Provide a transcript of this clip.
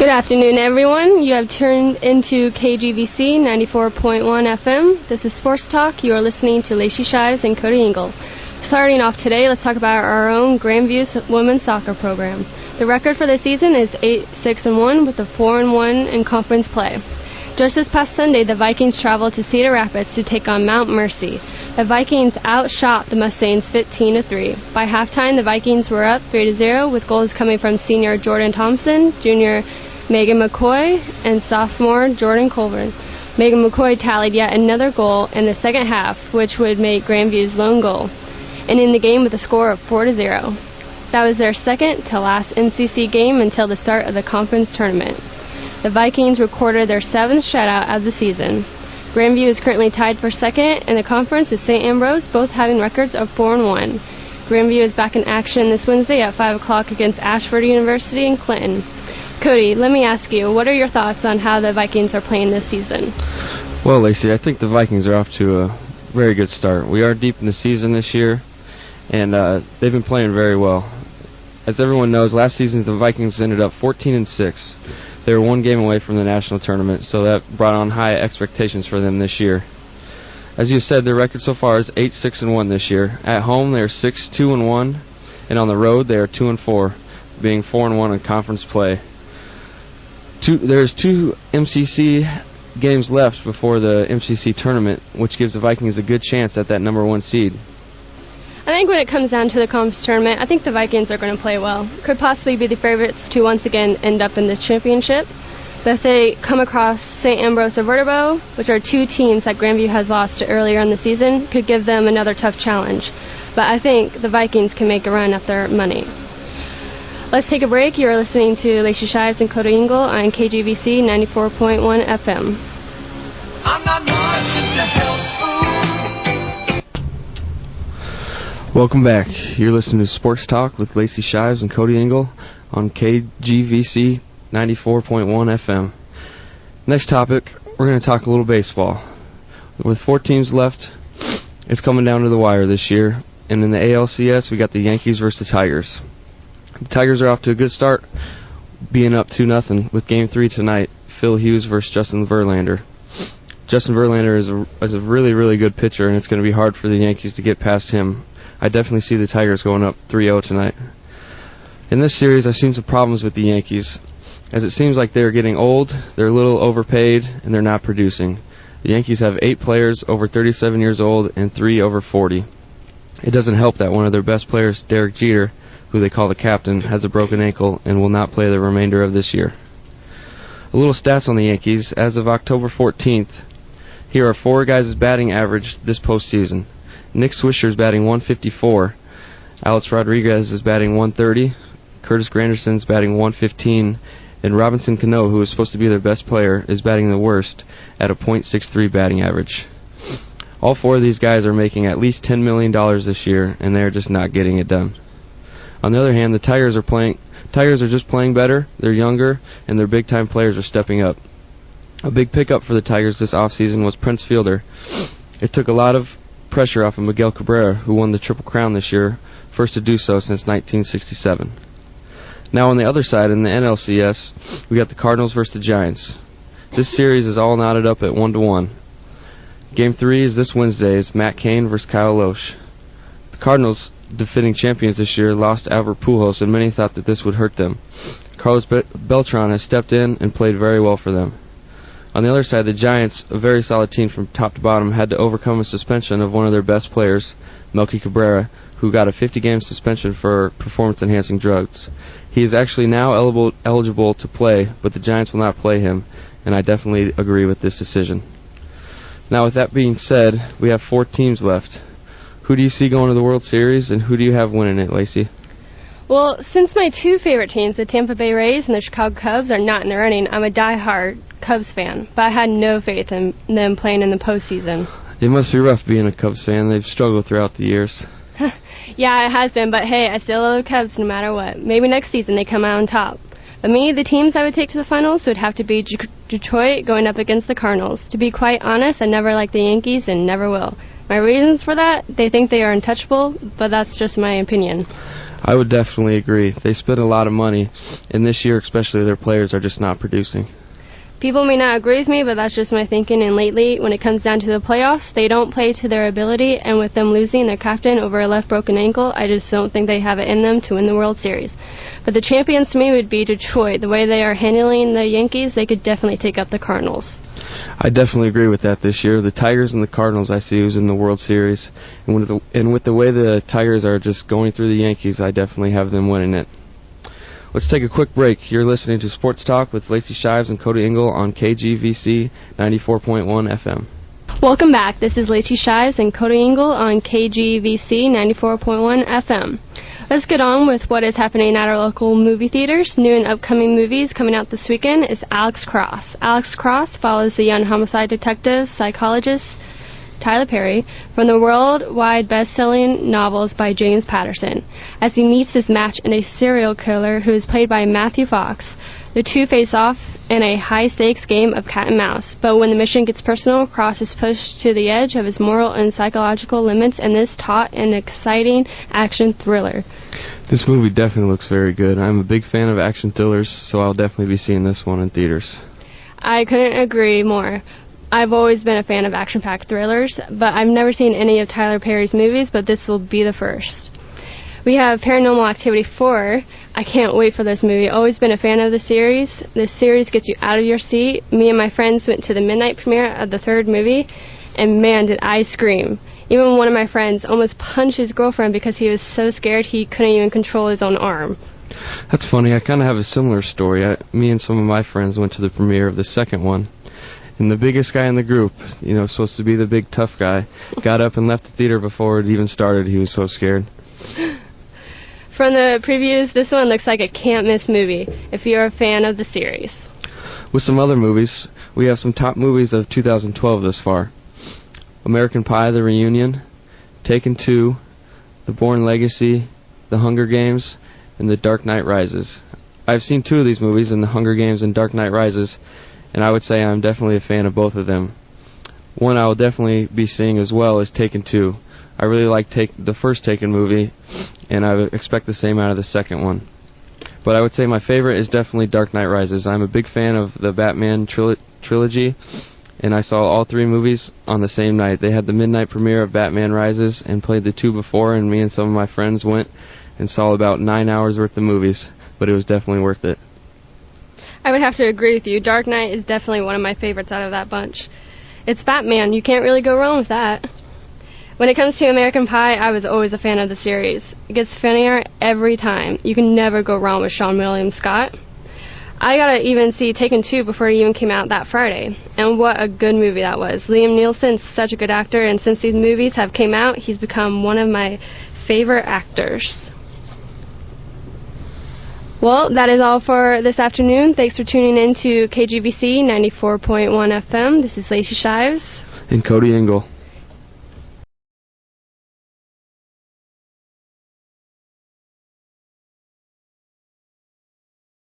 Good afternoon, everyone. You have turned into KGVC 94.1 FM. This is Sports Talk. You are listening to Lacy Shives and Kody Ingle. Starting off today, let's talk about our own Grandview women's soccer program. The record for the season is 8-6-1 with a 4-1 in conference play. Just this past Sunday, the Vikings traveled to Cedar Rapids to take on Mount Mercy. The Vikings outshot the Mustangs 15-3. By halftime, the Vikings were up 3-0 with goals coming from senior Jordan Thompson, junior Megan McCoy, and sophomore Jordan Colburn. Megan McCoy tallied yet another goal in the second half, which would make Grandview's lone goal, and in the game with a score of 4-0. That was their second to last MCC game until the start of the conference tournament. The Vikings recorded their 7th shutout of the season. Grandview is currently tied for second in the conference with St. Ambrose, both having records of 4-1. Grandview is back in action this Wednesday at 5 o'clock against Ashford University in Clinton. Kody, let me ask you, what are your thoughts on how the Vikings are playing this season? Well, Lacey, I think the Vikings are off to a very good start. We are deep in the season this year, and they've been playing very well. As everyone knows, last season the Vikings ended up 14-6. They were one game away from the national tournament, so that brought on high expectations for them this year. As you said, their record so far is 8-6-1 this year. At home, they are 6-2-1, and on the road, they are 2-4, being 4-1 in conference play. There's 2 MCC games left before the MCC tournament, which gives the Vikings a good chance at that number 1 seed. I think when it comes down to the conference tournament, I think the Vikings are going to play well. Could possibly be the favorites to once again end up in the championship. But if they come across St. Ambrose or Vertebo, which are 2 teams that Grandview has lost to earlier in the season, could give them another tough challenge. But I think the Vikings can make a run at their money. Let's take a break. You are listening to Lacy Shives and Kody Ingle on KGVC 94.1 FM. I'm not much into health food. Welcome back. You're listening to Sports Talk with Lacy Shives and Kody Ingle on KGVC 94.1 FM. Next topic, we're going to talk a little baseball. With 4 teams left, it's coming down to the wire this year. And in the ALCS, we got the Yankees versus the Tigers. The Tigers are off to a good start, being up 2-0 with Game 3 tonight, Phil Hughes versus Justin Verlander. Justin Verlander is a really, really good pitcher, and it's going to be hard for the Yankees to get past him. I definitely see the Tigers going up 3-0 tonight. In this series, I've seen some problems with the Yankees, as it seems like they're getting old, they're a little overpaid, and they're not producing. The Yankees have 8 players over 37 years old and 3 over 40. It doesn't help that one of their best players, Derek Jeter, who they call the captain, has a broken ankle and will not play the remainder of this year. A little stats on the Yankees. As of October 14th, here are 4 guys' batting average this postseason. Nick Swisher is batting 154. Alex Rodriguez is batting 130. Curtis Granderson is batting 115. And Robinson Cano, who is supposed to be their best player, is batting the worst at a .63 batting average. All 4 of these guys are making at least $10 million this year, and they're just not getting it done. On the other hand, the Tigers are just playing better, they're younger, and their big-time players are stepping up. A big pickup for the Tigers this offseason was Prince Fielder. It took a lot of pressure off of Miguel Cabrera, who won the Triple Crown this year, first to do so since 1967. Now on the other side, in the NLCS, we got the Cardinals versus the Giants. This series is all knotted up at 1-1. Game 3 is this Wednesday. It's Matt Cain versus Kyle Loesch. The Cardinals, defending champions this year, lost Albert Pujols, and many thought that this would hurt them. Carlos Beltran has stepped in and played very well for them. On the other side, the Giants, a very solid team from top to bottom, had to overcome a suspension of one of their best players, Melky Cabrera, who got a 50-game suspension for performance-enhancing drugs. He is actually now eligible to play, but the Giants will not play him, and I definitely agree with this decision. Now, with that being said, we have 4 teams left. Who do you see going to the World Series, and who do you have winning it, Lacey? Well, since my 2 favorite teams, the Tampa Bay Rays and the Chicago Cubs, are not in the running, I'm a die-hard Cubs fan, but I had no faith in them playing in the postseason. It must be rough being a Cubs fan. They've struggled throughout the years. Yeah, it has been, but hey, I still love the Cubs no matter what. Maybe next season they come out on top. But me, the teams I would take to the finals would have to be Detroit going up against the Cardinals. To be quite honest, I never liked the Yankees and never will. My reasons for that, they think they are untouchable, but that's just my opinion. I would definitely agree. They spend a lot of money, and this year especially their players are just not producing. People may not agree with me, but that's just my thinking, and lately, when it comes down to the playoffs, they don't play to their ability, and with them losing their captain over a left broken ankle, I just don't think they have it in them to win the World Series. But the champions to me would be Detroit. The way they are handling the Yankees, they could definitely take up the Cardinals. I definitely agree with that this year. The Tigers and the Cardinals I see who's in the World Series, and with the way the Tigers are just going through the Yankees, I definitely have them winning it. Let's take a quick break. You're listening to Sports Talk with Lacy Shives and Kody Ingle on KGVC 94.1 FM. Welcome back. This is Lacy Shives and Kody Ingle on KGVC 94.1 FM. Let's get on with what is happening at our local movie theaters. New and upcoming movies coming out this weekend is Alex Cross. Alex Cross follows the young homicide detective psychologist Tyler Perry from the worldwide best-selling novels by James Patterson as he meets his match in a serial killer who is played by Matthew Fox. The two face off in a high-stakes game of cat and mouse, but when the mission gets personal, Cross is pushed to the edge of his moral and psychological limits in this taut and exciting action thriller. This movie definitely looks very good. I'm a big fan of action thrillers, so I'll definitely be seeing this one in theaters. I couldn't agree more. I've always been a fan of action-packed thrillers, but I've never seen any of Tyler Perry's movies, but this will be the first. We have Paranormal Activity 4. I can't wait for this movie. Always been a fan of the series. This series gets you out of your seat. Me and my friends went to the midnight premiere of the third movie, and man, did I scream. Even one of my friends almost punched his girlfriend because he was so scared he couldn't even control his own arm. That's funny. I kind of have a similar story. Me and some of my friends went to the premiere of the second one. And the biggest guy in the group, supposed to be the big tough guy, got up and left the theater before it even started. He was so scared. From the previews, this one looks like a can't-miss movie if you're a fan of the series. With some other movies, we have some top movies of 2012 thus far. American Pie, The Reunion, Taken 2, The Bourne Legacy, The Hunger Games, and The Dark Knight Rises. I've seen two of these movies, in The Hunger Games and Dark Knight Rises, and I would say I'm definitely a fan of both of them. One I will definitely be seeing as well is Taken 2. I really like the first Taken movie, and I would expect the same out of the second one. But I would say my favorite is definitely Dark Knight Rises. I'm a big fan of the Batman trilogy, and I saw all three movies on the same night. They had the midnight premiere of Batman Rises and played the two before, and me and some of my friends went and saw about 9 hours worth of movies, but it was definitely worth it. I would have to agree with you. Dark Knight is definitely one of my favorites out of that bunch. It's Batman. You can't really go wrong with that. When it comes to American Pie, I was always a fan of the series. It gets funnier every time. You can never go wrong with Sean William Scott. I got to even see Taken 2 before it even came out that Friday. And what a good movie that was. Liam Neeson's such a good actor, and since these movies have came out, he's become one of my favorite actors. Well, that is all for this afternoon. Thanks for tuning in to KGVC 94.1 FM. This is Lacy Shives and Kody Ingle.